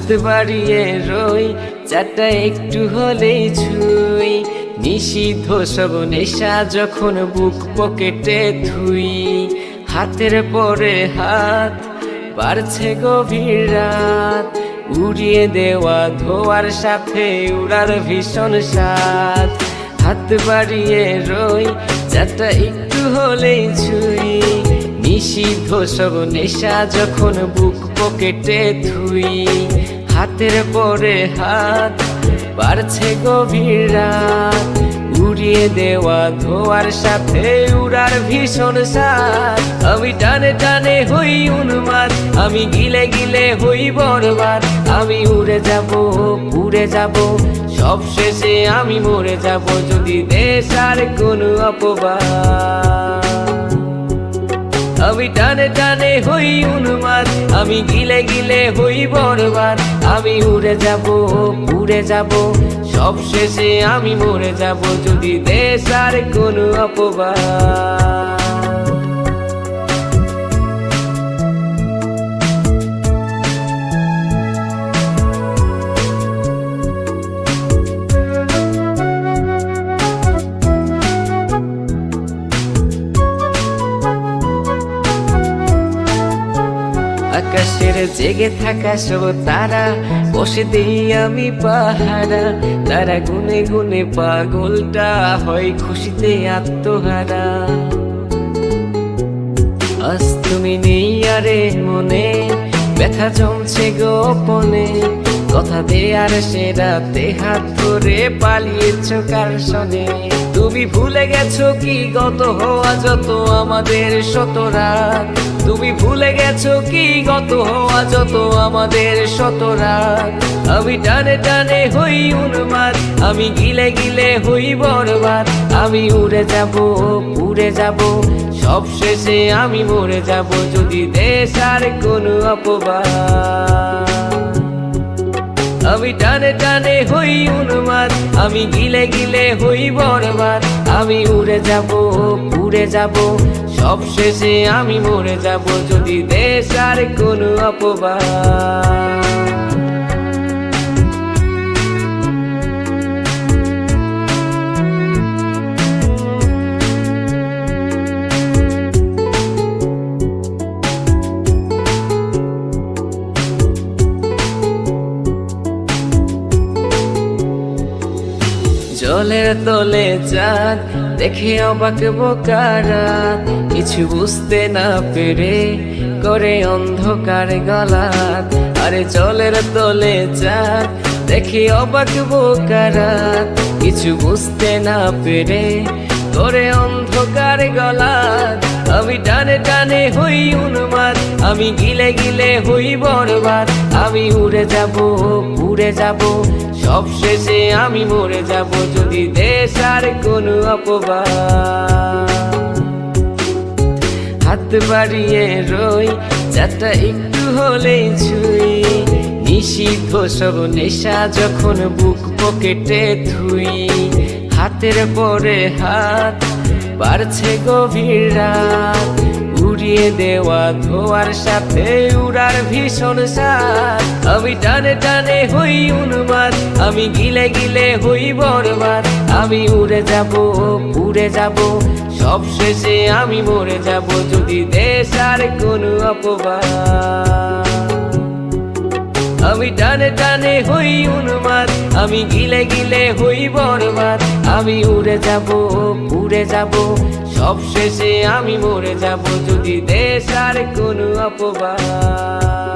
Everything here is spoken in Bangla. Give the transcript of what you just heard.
হাত বাড়িয়ে রই চারটা একটু হলেই ছুঁই, নিষিদ্ধ সব নেশা যখন বুক পকেটে থুই। হাতের পরে হাত বাড়ছে গভীর রাত, উড়িয়ে দেওয়া ধোয়ার সাথে উড়ার ভীষণ স্বাদ। হাত বাড়িয়ে রই চারটা একটু হলেই ছুঁই, নিষিদ্ধ সব নেশা যখন বুক পকেটে থুই। হাতের পরে হাত বাড়ছে গভীর রাত, উড়িয়ে দেওয়া ধোয়ার সাথে উড়ার ভীষণ স্বাদ। আমি টানে টানে হই উন্মাদ, আমি গিলে গিলে হই বরবাদ। আমি উড়ে যাব উড়ে যাব, সব শেষে আমি মরে যাব যদি দেশ আর কোনো অপবাদ। আমি টানে টানে হই উন্মাদ, আমি গিলে গিলে হই বরবাদ। আমি উড়ে যাব উড়ে যাব, সব শেষে আমি মরে যাব যদি দেশ আর কোনো অপবাদ। আকাশের জেগে থাকা সব তারা বসে দেই আমি পাহারা। তারা গুনে গুনে পাগলটা হয় খুশিতে আত্মহারা। আজ তুমি নেই আরে মনে, ব্যথা জমছে গোপনে। কথা দেয়ার সে রাতে হাত ধরে পালিয়েছ কার সনে। তুমি ভুলে গেছো কি গত হওয়া যত আমাদের শত রাত। তুমি ভুলে গেছো কি গত হওয়া যত আমাদের শত রাত। আমি টানে টানে হই উন্মাদ, আমি গিলে গিলে হই বরবাদ। আমি উড়ে যাব উড়ে যাব, সব শেষে আমি মরে যাব যদি দেশ আর কোনো অপবাদ। আমি টানে টানে হই উন্মাদ, আমি গিলে গিলে হই বরবাদ। আমি উড়ে যাব উড়ে যাব, সব শেষে আমি মরে যাব যদি দেশ আর কোনো অপবাদ। জলের তলে চাঁদ দেখে অবাক বোকারা, কিছু বুঝতে না পেরে করে অন্ধকার গলাত। আরে জলের তলে চাঁদ দেখে অবাক বোকারা, কিছু বুঝতে না পেরে করে অন্ধকার গলাত। আমি টানে টানে হই উন্মাদ, আমি গিলে গিলে হই বরবাদ। আমি উড়ে যাব উড়ে যাব, সব শেষে আমি মরে যাব যদি দেশ আর কোনো অপবাদ। হাত বাড়িয়ে রই চারটা একটু হলেই ছুঁই, নিষিদ্ধ সব নেশা যখন বুক পকেটে থুই। হাতের পরে হাত বাড়ছে গভীর রাত, উড়িয়ে দেওয়া ধোয়ার সাথে উড়ার ভীষণ স্বাদ। আমি টানে টানে হই উন্মাদ, আমি গিলে গিলে হই বরবাদ। আমি উড়ে যাব উড়ে যাব, সব শেষে আমি মরে যাব যদি দেশ আর কোনো অপবাদ। আমি টানে টানে হই উন্মাদ, আমি গিলে গিলে হই বরবাদ। আমি উড়ে যাব উড়ে যাব, সব শেষে আমি মরে যাব যদি দেশ আর কোনো অপবাদ।